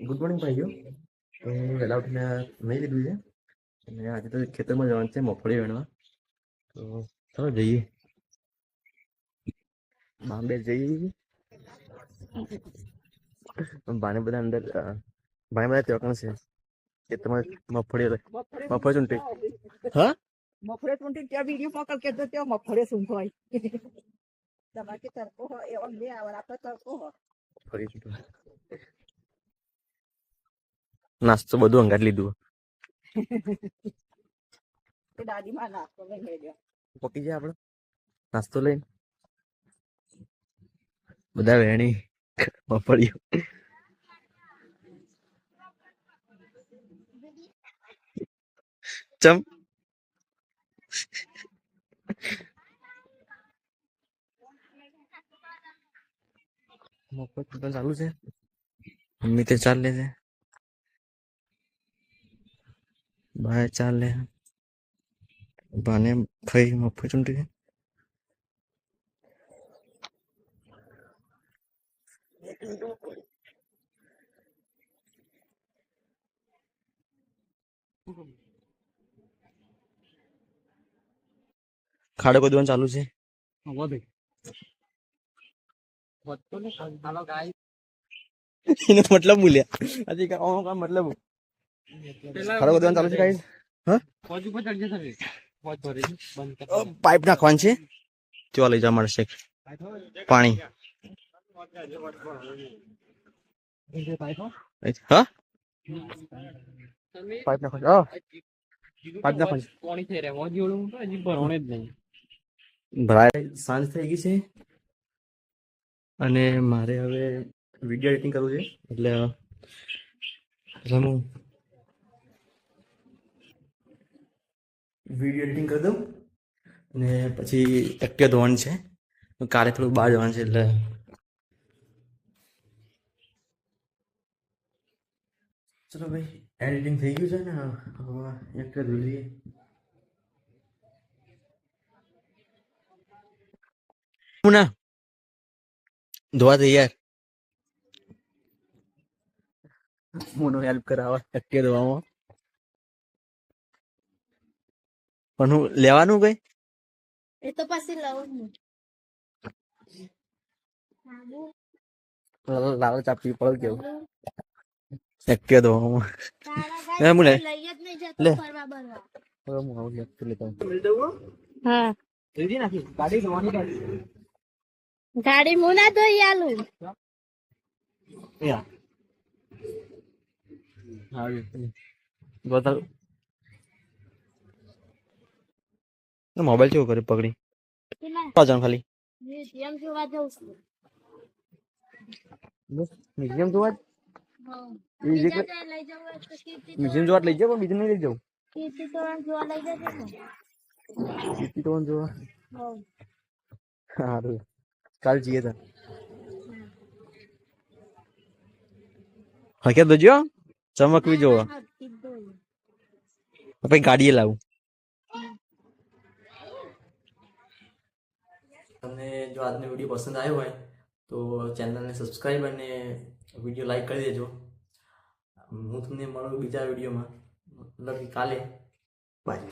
Good morning ભાઈઓ. તો વહેલા ઉઠીને નહીં લીધું છે અને આજે તો ખેતરમાં જવાનું છે મગફળી વીણવા. તો ચાલો જઈએ, બોમ્બે જઈએ. ભાને બધા અંદર ભાઈ બધા ચોકણ છે ખેતરમાં મગફળી મગફળી ચૂંટી. હા મફળે ચૂંટી ત્યાં વિડીયો મોકલ કે ત્યાં મફળે શું હોય તમારે કે તરકો હોય એવો બે આવડ આપણે તરકો હોય ફરી ચૂંટવા નાસ્તો બધું અંગાત લીધું. દાદીમાં નાસ્તો લઈ ગયો પકી જાય આપણે નાસ્તો લઈને બધા વેણી મગફળી. ચમ મગફળી ચાલુ છે. મમ્મી તે ચાલે છે, ભાઈ ચાલે, ભાને ખાઈ મગફળી ચૂંટી છે. ખાડો ખોદવાનું ચાલુ છે. એનો મતલબ બોલ્યા હજી કામ મતલબ ખાડો ખોદવાનું ચાલુ છે. ગાઈસ હા પાઇપ નાખવાનું છે. ત્યાં લઈ જવા મળશે પાણી. હા પાઇપ નાખવાનું. પાઇપ નાખવાનું ભરાય. સાંજ થઈ ગઈ છે અને મારે હવે વિડીયો એડિટિંગ કરવું છે એટલે હું વિડીયો એડિટિંગ કરી દઉં અને પછી એક્ટિવા ધોવાનું છે. કાલે થોડું બહાર જવાનું છે એટલે ચલો ભાઈ એડિટિંગ થઈ ગયું છે ને હવે એક્ટિવા ધોઈ લઈએ. ના ધોવા દે યાર, મોનો હેલ્પ કરાવવા એક્ટિવા ધોવામાં. પણ હું લેવાનું કઈ એ તો પછી લઉં લાલ ચાપી પડે કેવું એક્ટિવા ધોવામાં. હું લે લે હું આવું લેતો હા ગાડી હું ના ધોઈ આલું. મોબાઈલ કેવું કરે પકડી ખાલી મ્યુઝિયમ જોવા જઉં છું. મ્યુઝિયમ જોવા લઈ જવું મ્યુઝિયમ જોવા લઈ જાવ પણ બીજું નહીં લઈ જાવ. કીર્તિ તોરણ જોવા લઈ જશે ને. કીર્તિ તોરણ જોવા સારું કાલ જઈએ તા. હા ક્યાં દોજો ચમકવી જોવા પછી ગાડીએ લાવું. તમને જો આજનો વિડીયો પસંદ આવ્યો હોય તો ચેનલને સબસ્ક્રાઈબ અને વિડીયો લાઈક કરી દેજો. હું તમને મળું બીજા વિડીયોમાં, મતલબ કે કાલે. બાય.